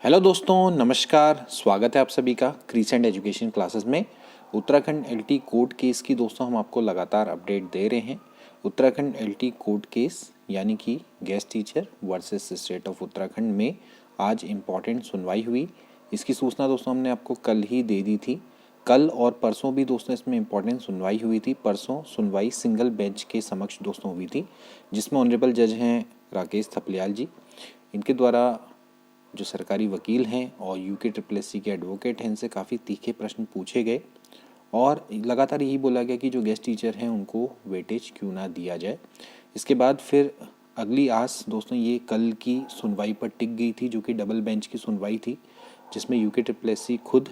Hello दोस्तों, नमस्कार। स्वागत है आप सभी का क्रीसेंट एजुकेशन क्लासेस में। उत्तराखंड एलटी कोर्ट केस की दोस्तों हम आपको लगातार अपडेट दे रहे हैं। उत्तराखंड एलटी कोर्ट केस यानी कि guest teacher versus state of Uttarakhand में आज इम्पॉर्टेंट सुनवाई हुई। इसकी सूचना दोस्तों हमने आपको कल ही दे दी थी। कल और परसों भी दोस्तों इसमें इम्पॉर्टेंट सुनवाई हुई थी। परसों सुनवाई सिंगल बेंच के समक्ष दोस्तों हुई थी, जिसमें ऑनरेबल जज हैं राकेश थपलियाल जी। इनके द्वारा जो सरकारी वकील हैं और यूके ट्रिपल एस सी के एडवोकेट हैं, इनसे काफ़ी तीखे प्रश्न पूछे गए और लगातार यही बोला गया कि जो गेस्ट टीचर हैं उनको वेटेज क्यों ना दिया जाए। इसके बाद फिर अगली आस दोस्तों ये कल की सुनवाई पर टिक गई थी, जो कि डबल बेंच की सुनवाई थी, जिसमें यूके ट्रिपल एस सी खुद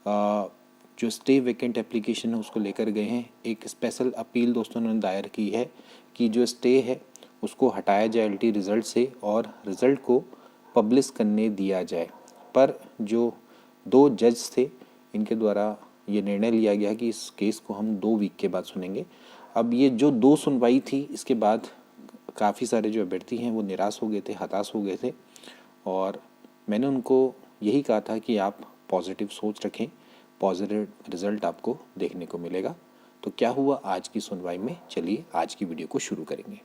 जो स्टे वेकेंट एप्लीकेशन है उसको लेकर गए हैं। एक स्पेशल अपील दोस्तों उन्होंने दायर की है कि जो स्टे है उसको हटाया जाए एलटी रिज़ल्ट से और रिज़ल्ट को पब्लिश करने दिया जाए। पर जो दो जज थे इनके द्वारा ये निर्णय लिया गया कि इस केस को हम 2 वीक के बाद सुनेंगे। अब ये जो 2 सुनवाई थी इसके बाद काफ़ी सारे जो अभ्यर्थी हैं वो निराश हो गए थे, हताश हो गए थे और मैंने उनको यही कहा था कि आप पॉजिटिव सोच रखें, पॉजिटिव रिजल्ट आपको देखने को मिलेगा। तो क्या हुआ आज की सुनवाई में, चलिए आज की वीडियो को शुरू करेंगे।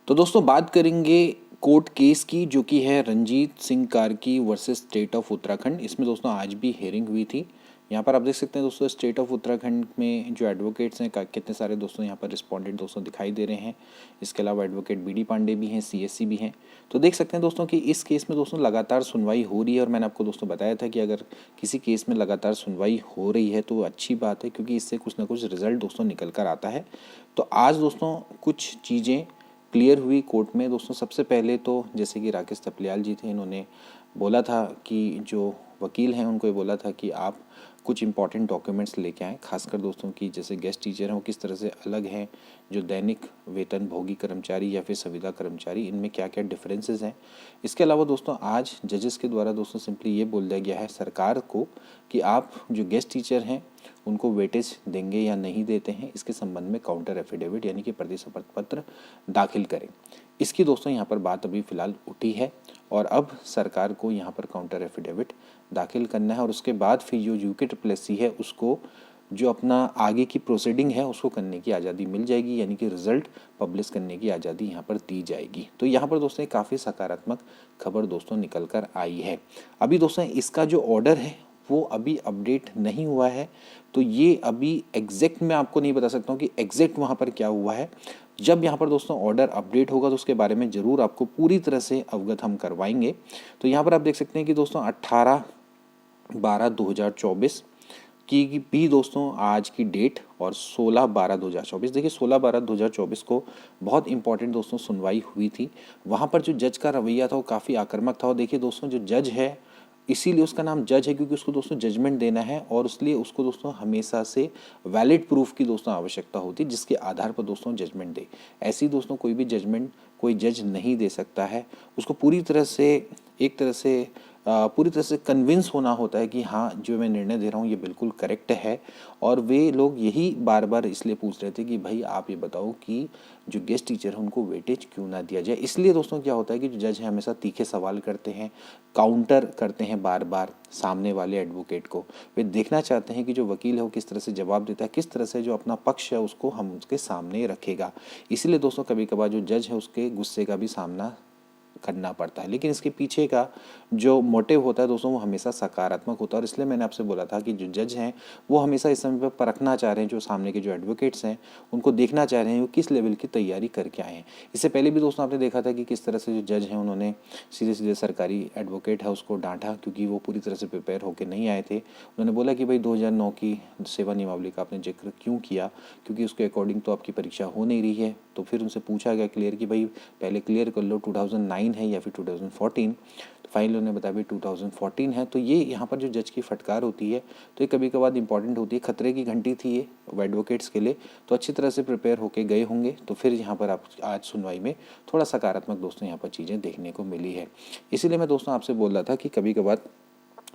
तो दोस्तों बात करेंगे कोर्ट केस की, जो कि है Ranjit Singh Karki versus state of Uttarakhand. इसमें दोस्तों आज भी हेयरिंग हुई थी। यहाँ पर आप देख सकते हैं दोस्तों स्टेट ऑफ उत्तराखंड में जो एडवोकेट्स हैं कितने सारे दोस्तों यहाँ पर रिस्पोंडेंट दोस्तों दिखाई दे रहे हैं। इसके अलावा एडवोकेट बीडी पांडे भी हैं, सीएससी भी हैं। तो देख सकते हैं दोस्तों कि इस केस में दोस्तों लगातार सुनवाई हो रही है और मैंने आपको दोस्तों बताया था कि अगर किसी केस में लगातार सुनवाई हो रही है तो अच्छी बात है, क्योंकि इससे कुछ ना कुछ रिजल्ट दोस्तों निकल कर आता है। तो आज दोस्तों कुछ चीज़ें क्लियर हुई कोर्ट में दोस्तों। सबसे पहले तो जैसे कि राकेश थपलियाल जी थे, इन्होंने बोला था कि जो वकील हैं उनको ये बोला था कि आप कुछ इंपॉर्टेंट डॉक्यूमेंट्स लेके आएँ, खासकर दोस्तों की जैसे गेस्ट टीचर हैं वो किस तरह से अलग हैं, जो दैनिक वेतन भोगी कर्मचारी या फिर संविदा कर्मचारी, इनमें क्या क्या डिफरेंसेस हैं। इसके अलावा दोस्तों आज जजेस के द्वारा दोस्तों सिंपली ये बोल दिया गया है सरकार को कि आप जो गेस्ट टीचर हैं उनको वेटेज देंगे या नहीं देते हैं, इसके संबंध में काउंटर एफिडेविट यानी कि प्रतिशपथ पत्र दाखिल करें। इसकी दोस्तों यहाँ पर बात अभी फ़िलहाल उठी है और अब सरकार को यहाँ पर काउंटर एफिडेविट दाखिल करना है और उसके बाद फिर जो यूके ट्रिपल एस सी है उसको जो अपना आगे की प्रोसीडिंग है उसको करने की आज़ादी मिल जाएगी, यानी कि रिज़ल्ट पब्लिश करने की आज़ादी यहाँ पर दी जाएगी। तो यहाँ पर दोस्तों काफ़ी सकारात्मक खबर दोस्तों निकल कर आई है। अभी दोस्तों इसका जो ऑर्डर है वो अभी अपडेट नहीं हुआ है, तो ये अभी एग्जैक्ट मैं आपको नहीं बता सकता हूँ कि एग्जैक्ट वहाँ पर क्या हुआ है। जब यहाँ पर दोस्तों ऑर्डर अपडेट होगा तो उसके बारे में ज़रूर आपको पूरी तरह से अवगत हम करवाएंगे। तो यहाँ पर आप देख सकते हैं कि दोस्तों 18/12/2024 की भी दोस्तों आज की डेट और 16/12/2024, देखिए 16/12/2024 को बहुत इंपॉर्टेंट दोस्तों सुनवाई हुई थी। वहाँ पर जो जज का रवैया था वो काफ़ी आक्रामक था और देखिए दोस्तों जो जज है इसीलिए उसका नाम जज है क्योंकि उसको दोस्तों जजमेंट देना है और इसलिए उसको दोस्तों हमेशा से वैलिड प्रूफ की दोस्तों आवश्यकता होती है जिसके आधार पर दोस्तों जजमेंट दे। ऐसी दोस्तों कोई भी जजमेंट कोई जज नहीं दे सकता है, उसको पूरी तरह से एक तरह से पूरी तरह से कन्विंस होना होता है कि हाँ जो मैं निर्णय दे रहा हूँ ये बिल्कुल करेक्ट है। और वे लोग यही बार बार इसलिए पूछ रहे थे कि भाई आप ये बताओ कि जो गेस्ट टीचर है उनको वेटेज क्यों ना दिया जाए। इसलिए दोस्तों क्या होता है कि जो जज है हमेशा तीखे सवाल करते हैं, काउंटर करते हैं बार बार सामने वाले एडवोकेट को। वे देखना चाहते हैं कि जो वकील है वो किस तरह से जवाब देता है, किस तरह से जो अपना पक्ष है उसको हम उसके सामने रखेगा। इसलिए दोस्तों कभी कभार जो जज है उसके गुस्से का भी सामना करना पड़ता है, लेकिन इसके पीछे का जो मोटिव होता है दोस्तों वो हमेशा सकारात्मक होता है। और इसलिए मैंने आपसे बोला था कि जो जज हैं वो हमेशा इस समय पर परखना चाह रहे हैं, जो सामने के जो एडवोकेट्स हैं उनको देखना चाह रहे हैं वो किस लेवल की तैयारी करके आए हैं। इससे पहले भी दोस्तों आपने देखा था कि किस तरह से जो जज हैं उन्होंने सीधे सीधे सरकारी एडवोकेट है उसको डांटा, क्योंकि वो पूरी तरह से प्रिपेयर होकर नहीं आए थे। उन्होंने बोला कि भाई 2009 की सेवा नियमावली का आपने जिक्र क्यों किया, क्योंकि उसके अकॉर्डिंग तो आपकी परीक्षा हो नहीं रही है। तो फिर उनसे पूछा गया क्लियर कि भाई पहले क्लियर कर लो 2009 है या फिर 2014। तो फाइनली उन्होंने बताया भाई 2014 है। तो ये यहाँ पर जो जज की फटकार होती है तो ये कभी कभार इंपॉर्टेंट होती है, खतरे की घंटी थी ये एडवोकेट्स के लिए। तो अच्छी तरह से प्रिपेयर होके गए होंगे तो फिर यहाँ पर आप आज सुनवाई में थोड़ा सकारात्मक दोस्तों यहाँ पर चीज़ें देखने को मिली है। इसीलिए मैं दोस्तों आपसे बोल रहा था कि कभी कभार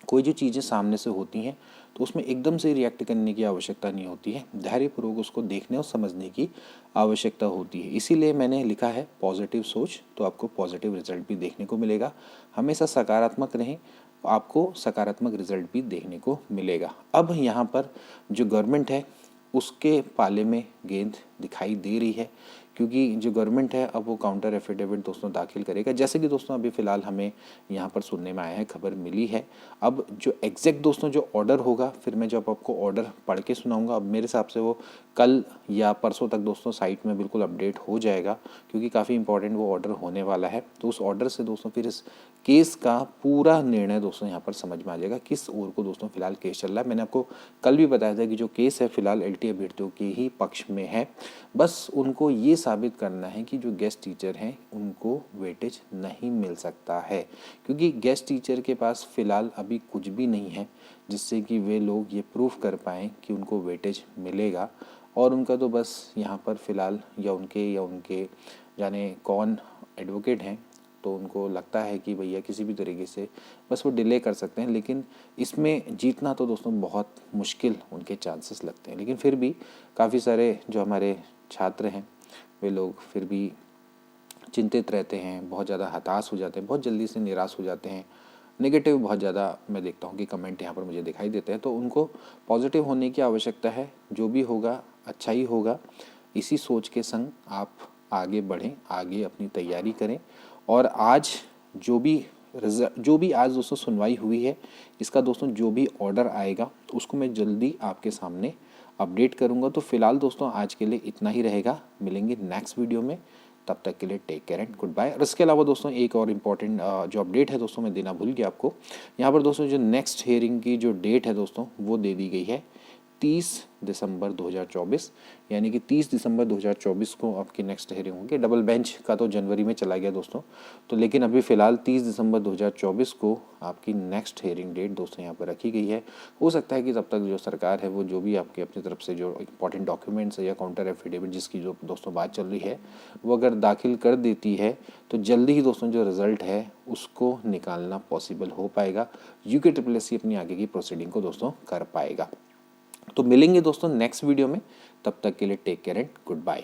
कोई जो चीज़ें सामने से होती हैं तो उसमें एकदम से रिएक्ट करने की आवश्यकता नहीं होती है, धैर्यपूर्वक उसको देखने और समझने की आवश्यकता होती है। इसीलिए मैंने लिखा है पॉजिटिव सोच, तो आपको पॉजिटिव रिजल्ट भी देखने को मिलेगा। हमेशा सकारात्मक रहें, आपको सकारात्मक रिजल्ट भी देखने को मिलेगा। अब यहाँ पर जो गवर्नमेंट है उसके पाले में गेंद दिखाई दे रही है, क्योंकि जो गवर्नमेंट है अब वो काउंटर एफिडेविट दोस्तों दाखिल करेगा, जैसे कि दोस्तों अभी फ़िलहाल हमें यहाँ पर सुनने में आया है, खबर मिली है। अब जो एग्जैक्ट दोस्तों जो ऑर्डर होगा, फिर मैं जब आपको ऑर्डर पढ़ के सुनाऊंगा, अब मेरे हिसाब से वो कल या परसों तक दोस्तों साइट में बिल्कुल अपडेट हो जाएगा, क्योंकि काफ़ी इंपॉर्टेंट वो ऑर्डर होने वाला है। तो उस ऑर्डर से दोस्तों फिर इस केस का पूरा निर्णय दोस्तों यहाँ पर समझ में आ जाएगा, किस ओर को दोस्तों फिलहाल केस चल रहा है। मैंने आपको कल भी बताया था कि जो केस है फिलहाल एलटी अभ्यर्थियों के ही पक्ष में है। बस उनको ये साबित करना है कि जो गेस्ट टीचर हैं उनको वेटेज नहीं मिल सकता है, क्योंकि गेस्ट टीचर के पास फिलहाल अभी कुछ भी नहीं है जिससे कि वे लोग ये प्रूफ कर पाएँ कि उनको वेटेज मिलेगा। और उनका तो बस यहाँ पर फिलहाल या उनके जाने कौन एडवोकेट हैं, तो उनको लगता है कि भैया किसी भी तरीके से बस वो डिले कर सकते हैं, लेकिन इसमें जीतना तो दोस्तों बहुत मुश्किल उनके चांसेस लगते हैं। लेकिन फिर भी काफ़ी सारे जो हमारे छात्र हैं वे लोग फिर भी चिंतित रहते हैं, बहुत ज़्यादा हताश हो जाते हैं, बहुत जल्दी से निराश हो जाते हैं। नेगेटिव बहुत ज़्यादा मैं देखता हूँ कि कमेंट यहाँ पर मुझे दिखाई देते हैं, तो उनको पॉजिटिव होने की आवश्यकता है। जो भी होगा अच्छा ही होगा। इसी सोच के संग आप आगे बढ़ें, आगे अपनी तैयारी करें। और आज जो भी आज दोस्तों सुनवाई हुई है, इसका दोस्तों जो भी ऑर्डर आएगा उसको मैं जल्दी आपके सामने अपडेट करूंगा। तो फिलहाल दोस्तों आज के लिए इतना ही रहेगा, मिलेंगे नेक्स्ट वीडियो में, तब तक के लिए take care and goodbye. और इसके अलावा दोस्तों एक और इम्पॉर्टेंट जो अपडेट है दोस्तों मैं देना भूल गया आपको, यहाँ पर दोस्तों जो नेक्स्ट हियरिंग की जो डेट है दोस्तों वो दे दी गई है 30 दिसंबर 2024, यानी कि 30 दिसंबर 2024 को आपकी नेक्स्ट हियरिंग होगी। डबल बेंच का तो जनवरी में चला गया दोस्तों, तो लेकिन अभी फ़िलहाल 30 दिसंबर 2024 को आपकी नेक्स्ट हियरिंग डेट दोस्तों यहाँ पर रखी गई है। हो सकता है कि तब तक जो सरकार है वो जो भी आपकी अपनी तरफ से जो इंपॉर्टेंट डॉक्यूमेंट्स है या काउंटर एफिडेविट जिसकी जो दोस्तों बात चल रही है वो अगर दाखिल कर देती है तो जल्दी ही दोस्तों जो रिज़ल्ट है उसको निकालना पॉसिबल हो पाएगा। UKSSC अपनी आगे की प्रोसीडिंग को दोस्तों कर पाएगा। तो मिलेंगे दोस्तों नेक्स्ट वीडियो में, तब तक के लिए take care and good bye.